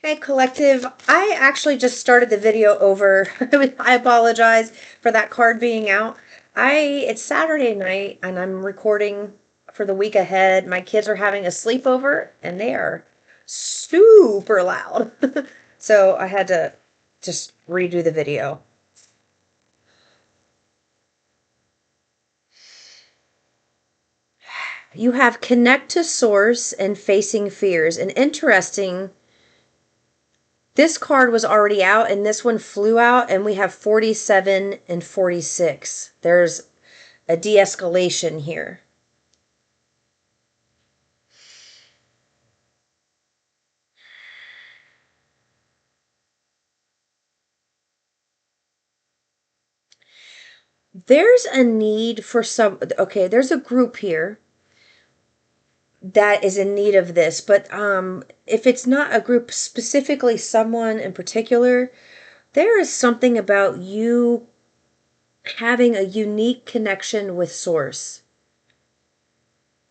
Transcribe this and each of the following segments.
Hey collective, I actually just started the video over. I apologize for that card being out. It's Saturday night and I'm recording for the week ahead. My kids are having a sleepover and they are super loud. So I had to just redo the video. You have connect to source and facing fears. And interesting, this card was already out and this one flew out, and we have 47 and 46. There's a de-escalation here. There's a need for some, okay, there's a group here that is in need of this, but if it's not a group, specifically someone in particular, there is something about you having a unique connection with source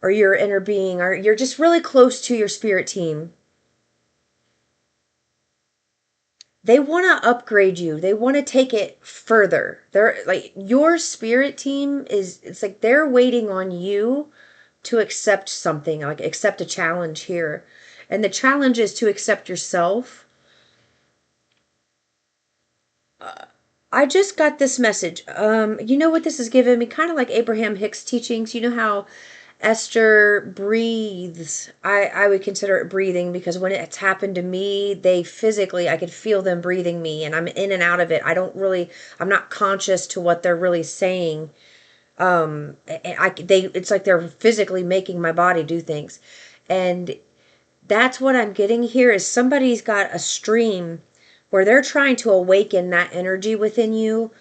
or your inner being, or you're just really close to your spirit team. They want to upgrade you. They want to take it further. They're like, your spirit team is, it's like they're waiting on you to accept something, like accept a challenge here. And the challenge is to accept yourself. I just got this message. You know what this is giving me? Kind of like Abraham Hicks' teachings. You know how Esther breathes. I would consider it breathing, because when it's happened to me, they physically, I could feel them breathing me, and I'm in and out of it. I'm not conscious to what they're really saying. It's like they're physically making my body do things. And that's what I'm getting here is somebody's got a stream where they're trying to awaken that energy within you.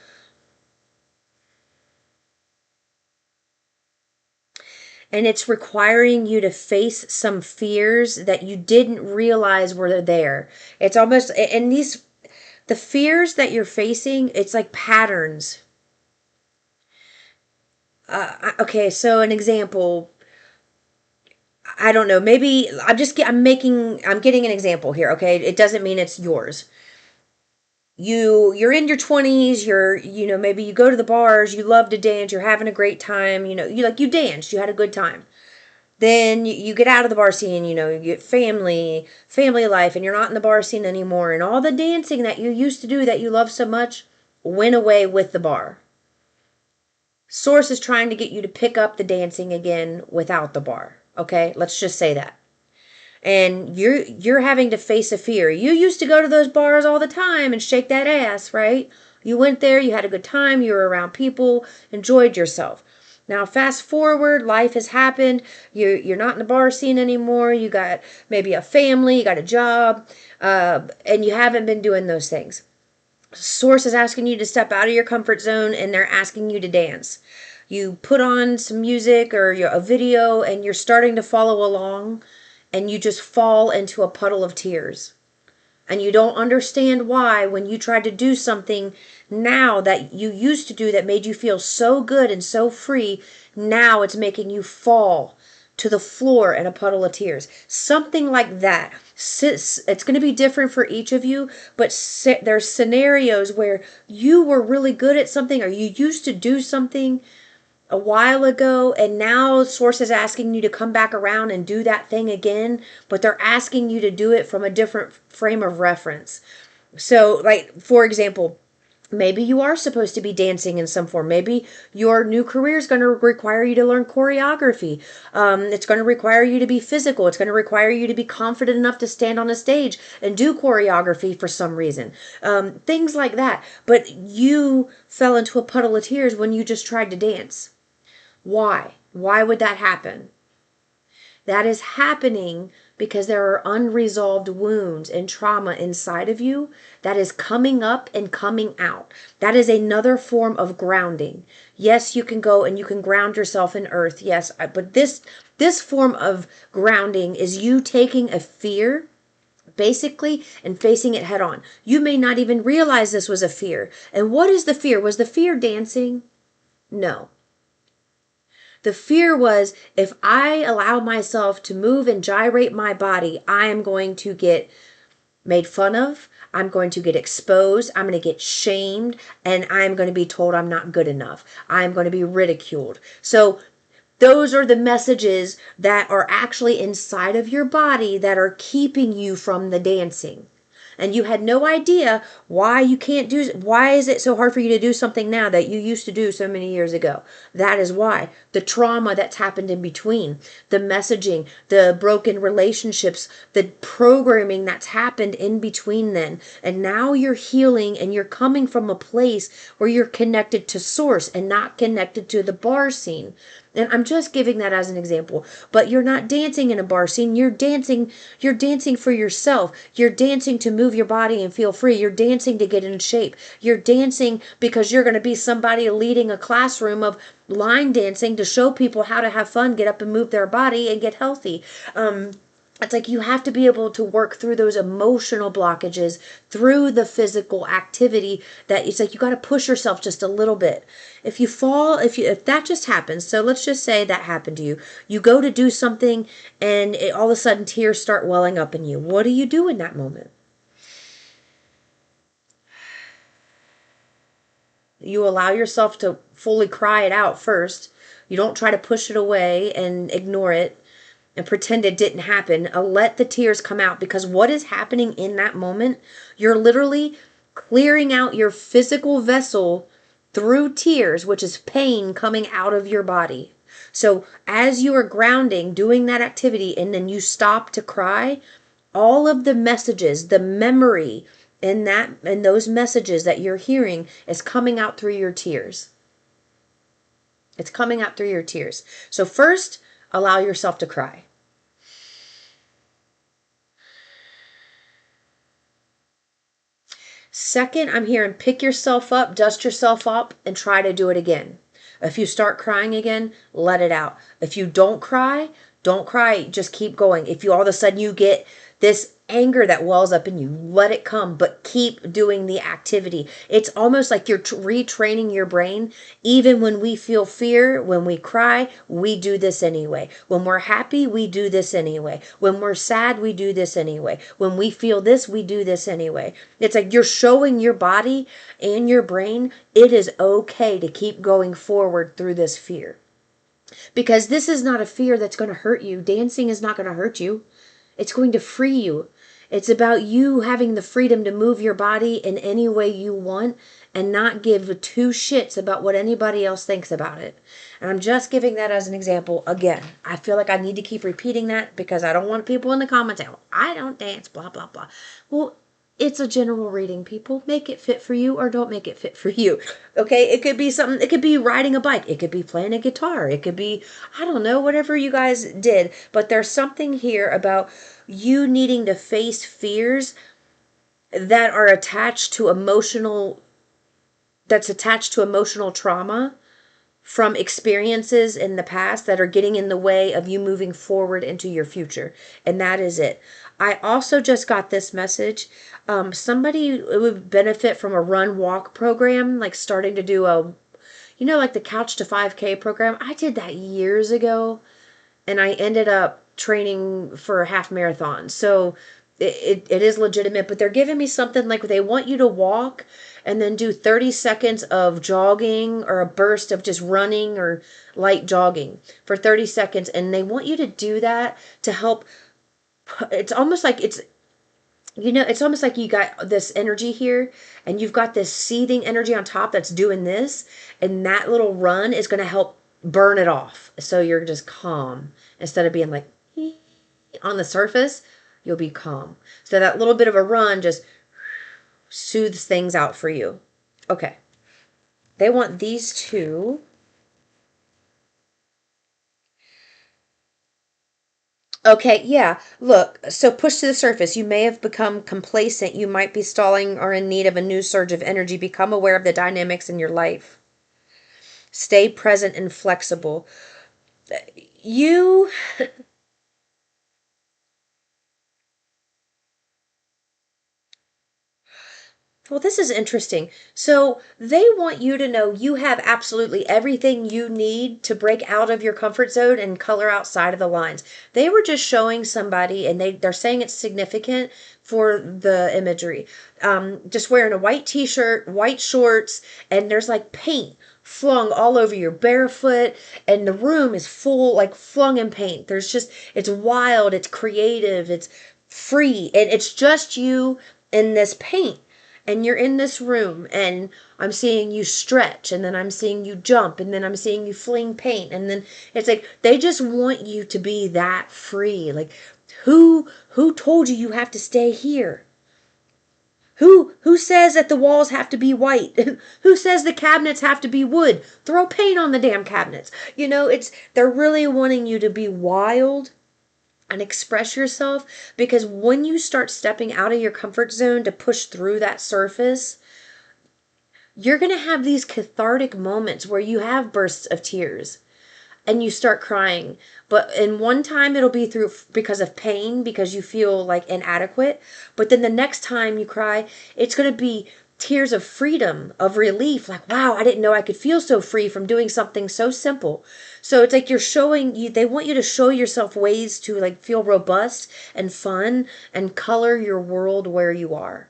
And it's requiring you to face some fears that you didn't realize were there. It's almost, and the fears that you're facing, it's like patterns. Okay, so an example, I don't know, maybe I'm getting an example here, okay? It doesn't mean it's yours. You're in your 20s, maybe you go to the bars, you love to dance, you're having a great time, you danced, you had a good time. Then you get out of the bar scene, you get family life, and you're not in the bar scene anymore, and all the dancing that you used to do that you love so much went away with the bar. Source is trying to get you to pick up the dancing again without the bar. Okay, let's just say that. And you're having to face a fear. You used to go to those bars all the time and shake that ass, right? You went there, you had a good time, you were around people, enjoyed yourself. Now fast forward, life has happened. You're not in the bar scene anymore. You got maybe a family, you got a job, and you haven't been doing those things. Source is asking you to step out of your comfort zone, and they're asking you to dance. You put on some music or a video, and you're starting to follow along, and you just fall into a puddle of tears. And you don't understand why, when you tried to do something now that you used to do that made you feel so good and so free, now it's making you fall to the floor in a puddle of tears. Something like that. It's going to be different for each of you, but there's scenarios where you were really good at something, or you used to do something a while ago, and now source is asking you to come back around and do that thing again, but they're asking you to do it from a different frame of reference. So, like, for example, maybe you are supposed to be dancing in some form. Maybe your new career is going to require you to learn choreography. It's going to require you to be physical. It's going to require you to be confident enough to stand on a stage and do choreography for some reason. Things like that. But you fell into a puddle of tears when you just tried to dance. Why? Why would that happen? That is happening because there are unresolved wounds and trauma inside of you that is coming up and coming out. That is another form of grounding. Yes, you can go and you can ground yourself in earth. Yes, but this form of grounding is you taking a fear basically and facing it head on. You may not even realize this was a fear. And what is the fear? Was the fear dancing? No. The fear was, if I allow myself to move and gyrate my body, I am going to get made fun of. I'm going to get exposed. I'm going to get shamed. And I'm going to be told I'm not good enough. I'm going to be ridiculed. So those are the messages that are actually inside of your body that are keeping you from the dancing. And you had no idea why you can't do, why is it so hard for you to do something now that you used to do so many years ago? That is why. The trauma that's happened in between, the messaging, the broken relationships, the programming that's happened in between then. And now you're healing and you're coming from a place where you're connected to source and not connected to the bar scene. And I'm just giving that as an example. But you're not dancing in a bar scene. You're dancing for yourself. You're dancing to move your body and feel free. You're dancing to get in shape. You're dancing because you're going to be somebody leading a classroom of line dancing to show people how to have fun, get up and move their body and get healthy. It's like you have to be able to work through those emotional blockages through the physical activity. That it's like you got to push yourself just a little bit. If you fall, if that just happens, so let's just say that happened to you. You go to do something and all of a sudden tears start welling up in you. What do you do in that moment? You allow yourself to fully cry it out first. You don't try to push it away and ignore it and pretend it didn't happen. Let the tears come out, because what is happening in that moment, you're literally clearing out your physical vessel through tears, which is pain coming out of your body. So as you are grounding, doing that activity, and then you stop to cry, all of the messages, the memory in those messages that you're hearing is coming out through your tears. It's coming out through your tears. So first, allow yourself to cry. Second, I'm hearing pick yourself up, dust yourself up, and try to do it again. If you start crying again, let it out. If you don't cry, don't cry. Just keep going. If you all of a sudden you get this anger that wells up in you, let it come, but keep doing the activity. It's almost like you're retraining your brain. Even when we feel fear, when we cry, we do this anyway. When we're happy, we do this anyway. When we're sad, we do this anyway. When we feel this, we do this anyway. It's like you're showing your body and your brain it is okay to keep going forward through this fear. Because this is not a fear that's going to hurt you. Dancing is not going to hurt you. It's going to free you. It's about you having the freedom to move your body in any way you want and not give two shits about what anybody else thinks about it. And I'm just giving that as an example. Again, I feel like I need to keep repeating that because I don't want people in the comments saying, I don't dance, blah, blah, blah. Well, it's a general reading, people. Make it fit for you or don't make it fit for you. Okay? It could be something, it could be riding a bike. It could be playing a guitar. It could be, I don't know, whatever you guys did. But there's something here about you needing to face fears that are attached to emotional trauma from experiences in the past that are getting in the way of you moving forward into your future. And that is it. I also just got this message. Somebody would benefit from a run walk program, like starting to do like the Couch to 5K program. I did that years ago and I ended up training for a half marathon. So it is legitimate, but they're giving me something like they want you to walk and then do 30 seconds of jogging or a burst of just running or light jogging for 30 seconds. And they want you to do that to help. It's almost like it's almost like you got this energy here and you've got this seething energy on top that's doing this. And that little run is going to help burn it off. So you're just calm instead of being like on the surface, you'll be calm. So that little bit of a run just soothes things out for you. Okay. They want these two. Okay, yeah. Look, so push to the surface. You may have become complacent. You might be stalling or in need of a new surge of energy. Become aware of the dynamics in your life. Stay present and flexible. You Well, this is interesting. So they want you to know you have absolutely everything you need to break out of your comfort zone and color outside of the lines. They were just showing somebody, and they're saying it's significant for the imagery. Just wearing a white t-shirt, white shorts, and there's like paint flung all over you, barefoot, and the room is full, like flung in paint. There's just, it's wild, it's creative, it's free, and it's just you in this paint, and you're in this room, and I'm seeing you stretch, and then I'm seeing you jump, and then I'm seeing you fling paint, and then it's like they just want you to be that free. Like, who told you have to stay here? Who says that the walls have to be white? Who says the cabinets have to be wood? Throw paint on the damn cabinets. It's they're really wanting you to be wild and express yourself, because when you start stepping out of your comfort zone to push through that surface, you're going to have these cathartic moments where you have bursts of tears and you start crying. But in one time it'll be through because of pain, because you feel like inadequate. But then the next time you cry, it's going to be tears of freedom, of relief. Like, wow, I didn't know I could feel so free from doing something so simple. So it's like you're showing you, they want you to show yourself ways to like feel robust and fun and color your world where you are.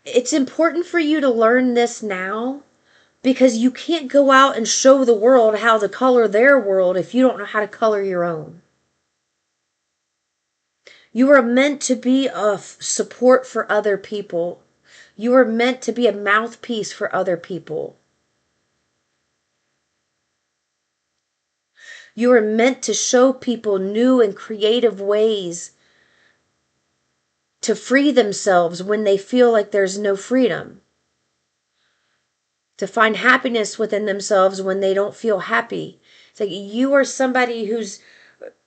It's important for you to learn this now, because you can't go out and show the world how to color their world if you don't know how to color your own. You are meant to be a support for other people. You are meant to be a mouthpiece for other people. You are meant to show people new and creative ways to free themselves when they feel like there's no freedom. To find happiness within themselves when they don't feel happy. It's like you are somebody who's,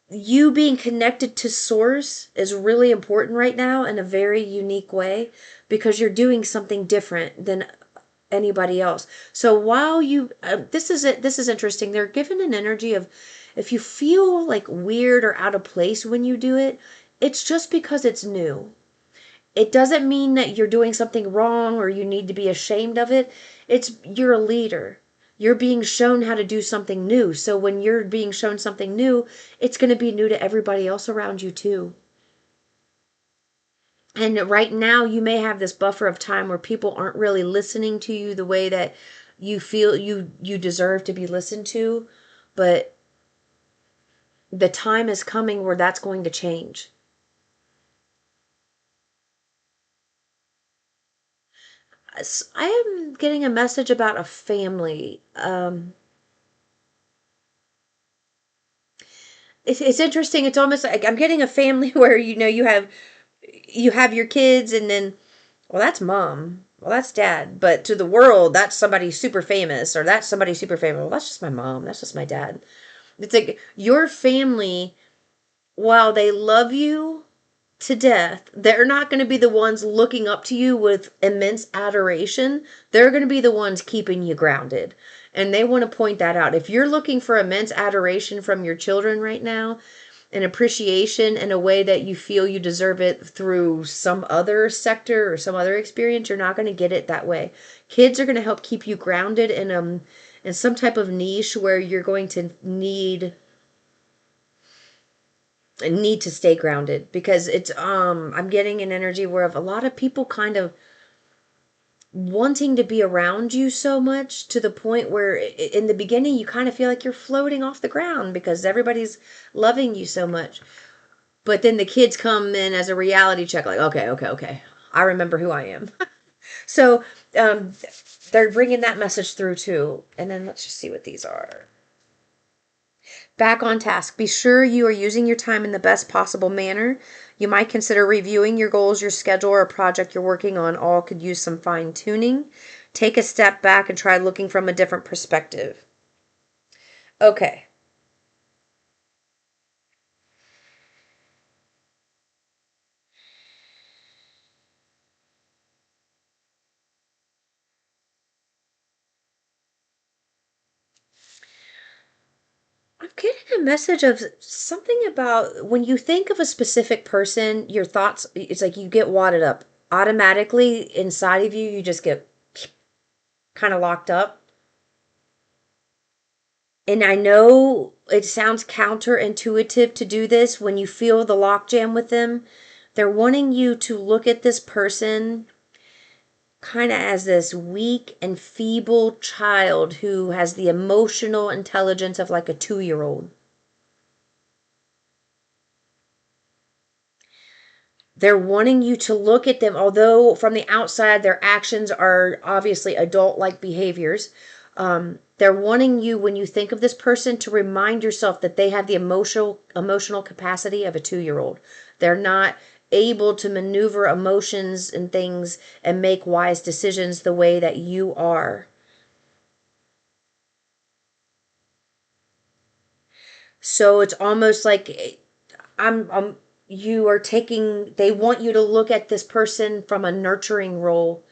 you being connected to source is really important right now in a very unique way, because you're doing something different than anybody else. So while you this is it, this is interesting. They're given an energy of, if you feel like weird or out of place when you do it, it's just because it's new. It doesn't mean that you're doing something wrong or you need to be ashamed of it. It's, you're a leader. You're being shown how to do something new. So when you're being shown something new, it's going to be new to everybody else around you too. And right now you may have this buffer of time where people aren't really listening to you the way that you feel you deserve to be listened to, but the time is coming where that's going to change. I am getting a message about a family. It's interesting. It's almost like I'm getting a family where you have your kids, and then, well, that's mom. Well, that's dad. But to the world, that's somebody super famous, or that's somebody super famous. Well, that's just my mom. That's just my dad. It's like your family, while they love you to death, they're not going to be the ones looking up to you with immense adoration. They're going to be the ones keeping you grounded. And they want to point that out. If you're looking for immense adoration from your children right now, an appreciation in a way that you feel you deserve it through some other sector or some other experience, you're not going to get it that way. Kids are going to help keep you grounded in some type of niche where you're going to need to stay grounded, because it's I'm getting an energy where of a lot of people kind of wanting to be around you so much, to the point where in the beginning you kind of feel like you're floating off the ground because everybody's loving you so much. But then the kids come in as a reality check, like, okay, okay, okay, I remember who I am. So um, they're bringing that message through too. And then let's just see what these are. Back on task. Be sure you are using your time in the best possible manner. You might consider reviewing your goals, your schedule, or a project you're working on. All could use some fine tuning. Take a step back and try looking from a different perspective. Okay. I'm getting a message of something about when you think of a specific person, your thoughts, it's like you get wadded up. Automatically inside of you, you just get kind of locked up. And I know it sounds counterintuitive to do this when you feel the lockjam with them. They're wanting you to look at this person kind of as this weak and feeble child who has the emotional intelligence of like a 2-year-old. They're wanting you to look at them, although from the outside their actions are obviously adult like behaviors. They're wanting you, when you think of this person, to remind yourself that they have the emotional capacity of a 2-year-old. They're not able to maneuver emotions and things and make wise decisions the way that you are. So it's almost like I'm you are taking, they want you to look at this person from a nurturing role.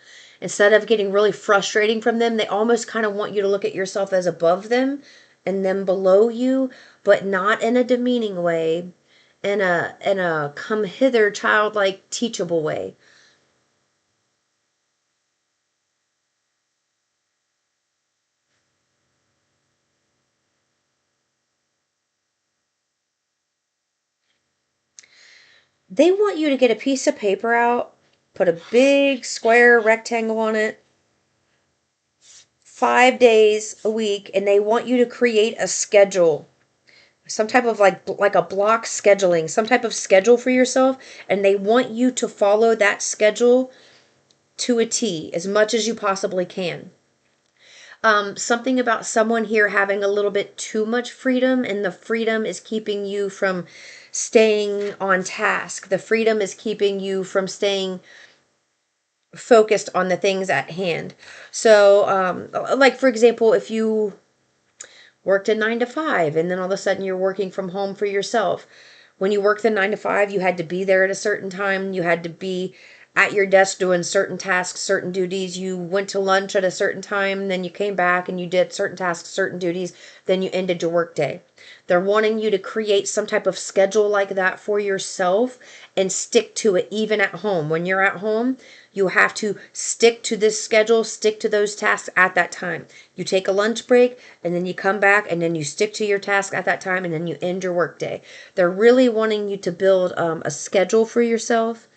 Instead of getting really frustrating from them, they almost kind of want you to look at yourself as above them and them below you, but not in a demeaning way, in a come hither childlike teachable way. They want you to get a piece of paper out, put a big square rectangle on it, 5 days a week, and they want you to create a schedule, some type of like a block scheduling, some type of schedule for yourself, and they want you to follow that schedule to a T as much as you possibly can. Something about someone here having a little bit too much freedom, and the freedom is keeping you from staying on task. The freedom is keeping you from staying focused on the things at hand. So, like for example, if you worked a 9 to 5 and then all of a sudden you're working from home for yourself. When you worked the 9 to 5, you had to be there at a certain time. You had to be at your desk doing certain tasks, certain duties. You went to lunch at a certain time, then you came back and you did certain tasks, certain duties, then you ended your workday. They're wanting you to create some type of schedule like that for yourself and stick to it even at home. When you're at home, you have to stick to this schedule, stick to those tasks at that time. You take a lunch break and then you come back and then you stick to your task at that time and then you end your workday. They're really wanting you to build a schedule for yourself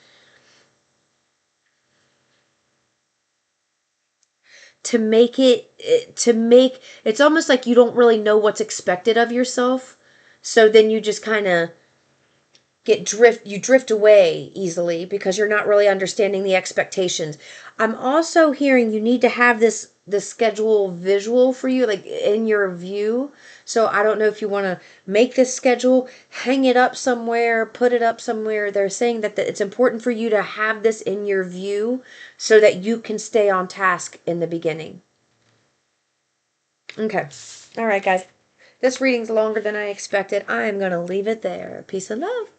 to make it's almost like you don't really know what's expected of yourself. So then you just kind of you drift away easily because you're not really understanding the expectations. I'm also hearing you need to have this schedule visual for you, like in your view. So I don't know if you want to make this schedule, hang it up somewhere, put it up somewhere. They're saying that it's important for you to have this in your view so that you can stay on task in the beginning. Okay. All right, guys. This reading's longer than I expected. I am going to leave it there. Peace and love.